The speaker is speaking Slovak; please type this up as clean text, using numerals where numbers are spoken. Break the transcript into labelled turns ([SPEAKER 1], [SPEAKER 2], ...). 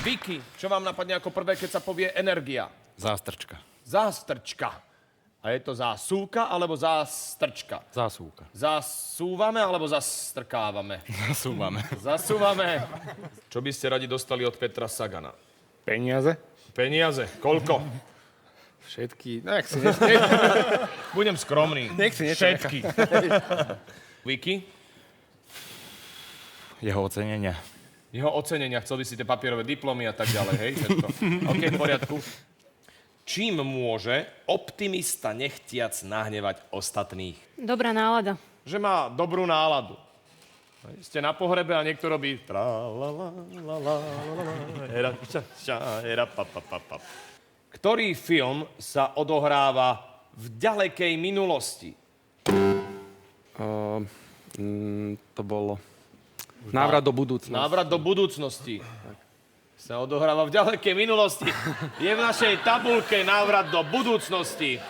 [SPEAKER 1] Vicky, čo vám napadne ako prvé, keď sa povie energia?
[SPEAKER 2] Zástrčka.
[SPEAKER 1] Zástrčka. A je to zásúka alebo zástrčka?
[SPEAKER 2] Zásúka.
[SPEAKER 1] Zasúvame alebo zastrkávame?
[SPEAKER 2] Zasúvame.
[SPEAKER 1] Zasúvame. Čo by ste radi dostali od Petra Sagana?
[SPEAKER 3] Peniaze?
[SPEAKER 1] Peniaze. Koľko?
[SPEAKER 3] Všetky. No, jak si
[SPEAKER 1] Budem skromný.
[SPEAKER 3] Nech si niečo
[SPEAKER 1] Všetky. Vicky?
[SPEAKER 2] Jeho ocenenia.
[SPEAKER 1] Jeho ocenenia. Chcel by si tie papierové diplomy a tak ďalej, hej? Všetko. OK, v poriadku. Čím môže optimista nechtiac nahnevať ostatných?
[SPEAKER 4] Dobrá nálada.
[SPEAKER 1] Že má dobrú náladu. Ste na pohrebe a niekto robí... Ktorý film sa odohráva v ďalekej minulosti?
[SPEAKER 3] To bolo... Návrat do budúcnosti.
[SPEAKER 1] Návrat do budúcnosti. Sa odohráva v ďalekej minulosti. Je v našej tabuľke návrat do budúcnosti.